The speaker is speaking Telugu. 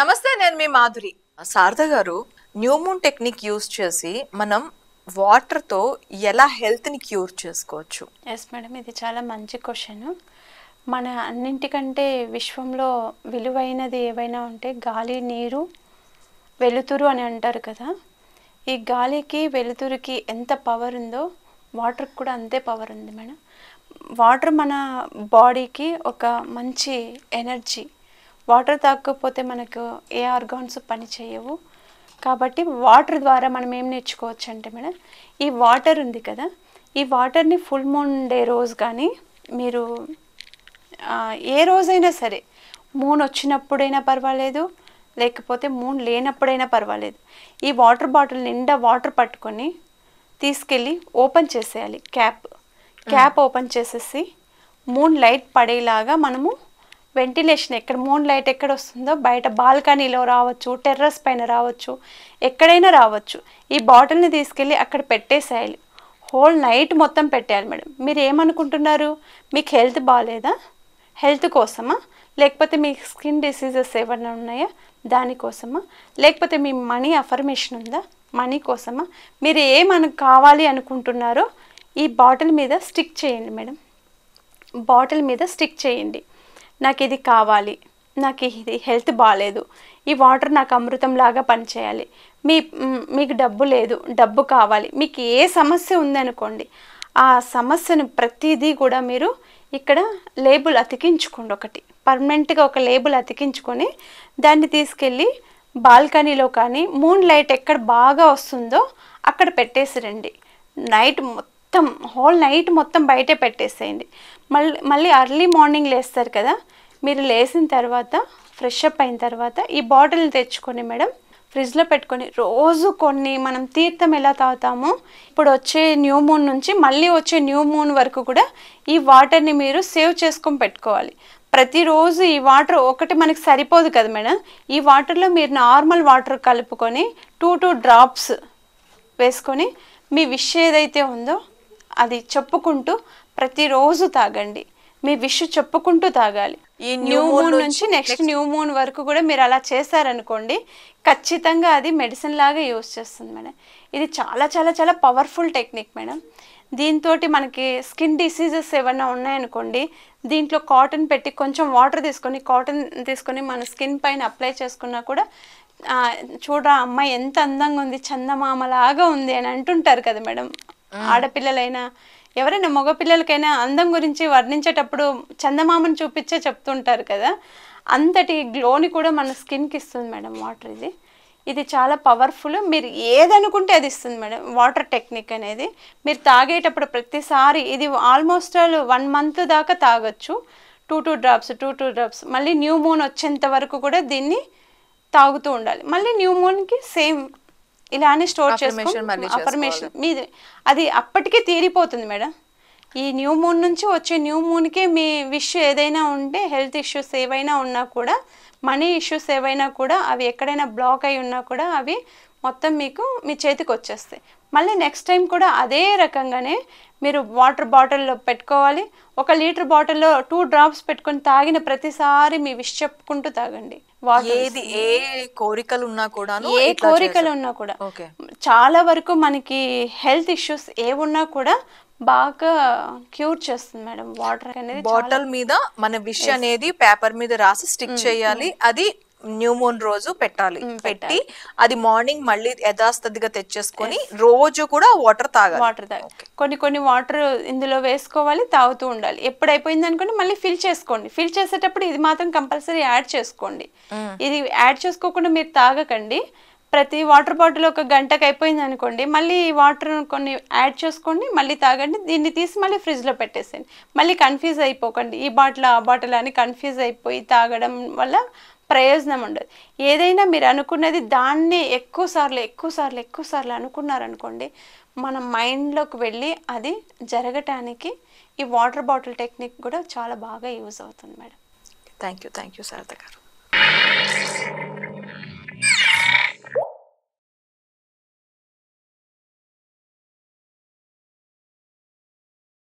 నమస్తే, నేను మీ మాధురి. శారద గారు, న్యూ మూన్ టెక్నిక్ యూజ్ చేసి మనం వాటర్ తో ఎలా హెల్త్ ని క్యూర్ చేసుకోవచ్చు? ఎస్ మేడం, ఇది చాలా మంచి క్వశ్చన్. మన అన్నింటికంటే విశ్వంలో విలువైనది ఏవైనా ఉంటే గాలి, నీరు, వెలుతురు అని అంటారు కదా. ఈ గాలికి వెలుతురుకి ఎంత పవర్ ఉందో వాటర్కి కూడా అంతే పవర్ ఉంది మేడం. వాటర్ మన బాడీకి ఒక మంచి ఎనర్జీ. వాటర్ తాగకపోతే మనకు ఏ ఆర్గాన్స్ పని చేయవు. కాబట్టి వాటర్ ద్వారా మనం ఏం నేర్చుకోవచ్చు అంటే మేడం, ఈ వాటర్ ఉంది కదా, ఈ వాటర్ని ఫుల్ మూన్ డే రోజు కానీ మీరు ఏ రోజైనా సరే, మూన్ వచ్చినప్పుడైనా పర్వాలేదు, లేకపోతే మూన్ లేనప్పుడైనా పర్వాలేదు, ఈ వాటర్ బాటిల్ నిండా వాటర్ పట్టుకొని తీసుకెళ్ళి ఓపెన్ చేసేయాలి. క్యాప్ ఓపెన్ చేసేసి మూన్ లైట్ పడేలాగా మనము వెంటిలేషన్, ఎక్కడ మూన్ లైట్ ఎక్కడ వస్తుందో బయట బాల్కనీలో రావచ్చు, టెర్రస్ పైన రావచ్చు, ఎక్కడైనా రావచ్చు, ఈ బాటిల్ని తీసుకెళ్ళి అక్కడ పెట్టేసేయాలి. హోల్ నైట్ మొత్తం పెట్టేయాలి మేడం. మీరు ఏమనుకుంటున్నారు, మీకు హెల్త్ బాగాలేదా, హెల్త్ కోసమా, లేకపోతే మీ స్కిన్ డిసీజెస్ ఏమైనా ఉన్నాయా దానికోసమా, లేకపోతే మీ మనీ అఫర్మేషన్ ఉందా మనీ కోసమా, మీరు ఏమను కావాలి అనుకుంటున్నారో ఈ బాటిల్ మీద స్టిక్ చేయండి మేడం. బాటిల్ మీద స్టిక్ చేయండి. నాకు ఇది కావాలి, నాకు ఇది హెల్త్ బాగాలేదు, ఈ వాటర్ నాకు అమృతంలాగా పనిచేయాలి, మీకు డబ్బు లేదు, డబ్బు కావాలి, మీకు ఏ సమస్య ఉందనుకోండి, ఆ సమస్యను ప్రతిదీ కూడా మీరు ఇక్కడ లేబుల్ అతికించుకోండి. ఒకటి పర్మనెంట్గా ఒక లేబుల్ అతికించుకొని దాన్ని తీసుకెళ్ళి బాల్కనీలో కానీ మూన్ లైట్ ఎక్కడ బాగా వస్తుందో అక్కడ పెట్టేసిరండి. నైట్ మొత్తం, హోల్ నైట్ మొత్తం బయటే పెట్టేసేయండి. మళ్ళీ అర్లీ మార్నింగ్ లేస్తారు కదా, మీరు లేచిన తర్వాత ఫ్రెష్ అప్ అయిన తర్వాత ఈ బాటిల్ని తెచ్చుకొని మేడం ఫ్రిడ్జ్లో పెట్టుకొని రోజు కొన్ని, మనం తీర్థం ఎలా తాగుతామో ఇప్పుడు వచ్చే న్యూ మూన్ నుంచి మళ్ళీ వచ్చే న్యూ మూన్ వరకు కూడా ఈ వాటర్ని మీరు సేవ్ చేసుకొని పెట్టుకోవాలి. ప్రతిరోజు ఈ వాటర్ ఒకటి మనకి సరిపోదు కదా మేడం, ఈ వాటర్లో మీరు నార్మల్ వాటర్ కలుపుకొని 2 డ్రాప్స్ వేసుకొని మీ విష్ ఏదైతే ఉందో అది చెప్పుకుంటూ ప్రతిరోజు తాగండి. మీ విష్ చెప్పుకుంటూ తాగాలి. ఈ న్యూ మూన్ నుంచి నెక్స్ట్ న్యూ మూన్ వరకు కూడా మీరు అలా చేశారనుకోండి, ఖచ్చితంగా అది మెడిసిన్ లాగా యూజ్ చేస్తుంది మేడం. ఇది చాలా చాలా చాలా పవర్ఫుల్ టెక్నిక్ మేడం. దీంతో మనకి స్కిన్ డిసీజెస్ ఏమైనా ఉన్నాయనుకోండి, దీంట్లో కాటన్ పెట్టి కొంచెం వాటర్ తీసుకొని మన స్కిన్ పైన అప్లై చేసుకున్నా కూడా చూడరా అమ్మాయి ఎంత అందంగా ఉంది, చందమామలాగా ఉంది అని అంటుంటారు కదా మేడం. ఆడపిల్లలైనా ఎవరైనా మగపిల్లలకైనా అందం గురించి వర్ణించేటప్పుడు చందమామని చూపించే చెప్తుంటారు కదా, అంతటి గ్లోని కూడా మన స్కిన్కి ఇస్తుంది మేడం వాటర్. ఇది చాలా పవర్ఫుల్. మీరు ఏదనుకుంటే అది ఇస్తుంది మేడం. వాటర్ టెక్నిక్ అనేది మీరు తాగేటప్పుడు ప్రతిసారి ఇది ఆల్మోస్ట్ 1 మంత్ దాకా తాగొచ్చు. 2 డ్రాప్స్ మళ్ళీ న్యూ మూన్ వచ్చేంత వరకు కూడా దీన్ని తాగుతూ ఉండాలి. మళ్ళీ న్యూ మూన్కి సేమ్ ఇలానే స్టోర్ చేసుకోవాలి. అఫర్మేషన్ మీది అది అప్పటికే తీరిపోతుంది మేడం. ఈ న్యూ మూన్ నుంచి వచ్చే న్యూ మూన్కి మీ విష్ ఏదైనా ఉంటే, హెల్త్ ఇష్యూస్ ఏవైనా ఉన్నా కూడా, మనీ ఇష్యూస్ ఏవైనా కూడా, అవి ఎక్కడైనా బ్లాక్ అయి ఉన్నా కూడా అవి మొత్తం మీకు మీ చేతికి వచ్చేస్తాయి. మళ్ళీ నెక్స్ట్ టైం కూడా అదే రకంగానే మీరు వాటర్ బాటిల్లో పెట్టుకోవాలి. 1 లీటర్ బాటిల్లో 2 డ్రాప్స్ పెట్టుకొని తాగిన ప్రతిసారి మీ విష్ చెప్పుకుంటూ తాగండి. ఏ కోరికలు ఉన్నా కూడా చాలా వరకు మనకి హెల్త్ ఇష్యూస్ ఏమున్నా కూడా బాగా క్యూర్ చేస్తుంది మేడం వాటర్ అనేది. బాటిల్ మీద మన విష్ అనేది పేపర్ మీద రాసి స్టిక్ చేయాలి. అది న్యూ మూన్ రోజు పెట్టాలి. పెట్టి అది మార్నింగ్ మళ్ళీ యథాస్థితిగా తెచ్చేసుకొని రోజు కూడా వాటర్ తాగాలి. కొన్ని వాటర్ ఇందులో వేసుకోవాలి, తాగుతూ ఉండాలి. ఎప్పుడు అయిపోయింది అనుకోండి మళ్ళీ ఫిల్ చేసుకోండి. ఫిల్ చేసేటప్పుడు ఇది మాత్రం కంపల్సరీ యాడ్ చేసుకోండి. ఇది యాడ్ చేసుకోకుండా మీరు తాగకండి. ప్రతి వాటర్ బాటిల్ 1 గంటకు అయిపోయింది అనుకోండి, మళ్ళీ వాటర్ కొన్ని యాడ్ చేసుకోండి, మళ్ళీ తాగండి. దీన్ని తీసి మళ్ళీ ఫ్రిడ్జ్లో పెట్టేసేయండి. మళ్ళీ కన్ఫ్యూజ్ అయిపోకండి, ఈ బాటిల్ ఆ బాటిల్ అని కన్ఫ్యూజ్ అయిపోయి తాగడం వల్ల ప్రయోజనం ఉండదు. ఏదైనా మీరు అనుకున్నది దాన్ని ఎక్కువ సార్లు అనుకున్నారనుకోండి, మన మైండ్లోకి వెళ్ళి అది జరగటానికి ఈ వాటర్ బాటిల్ టెక్నిక్ కూడా చాలా బాగా యూజ్ అవుతుంది మేడం. థ్యాంక్ యూ శారద గారు.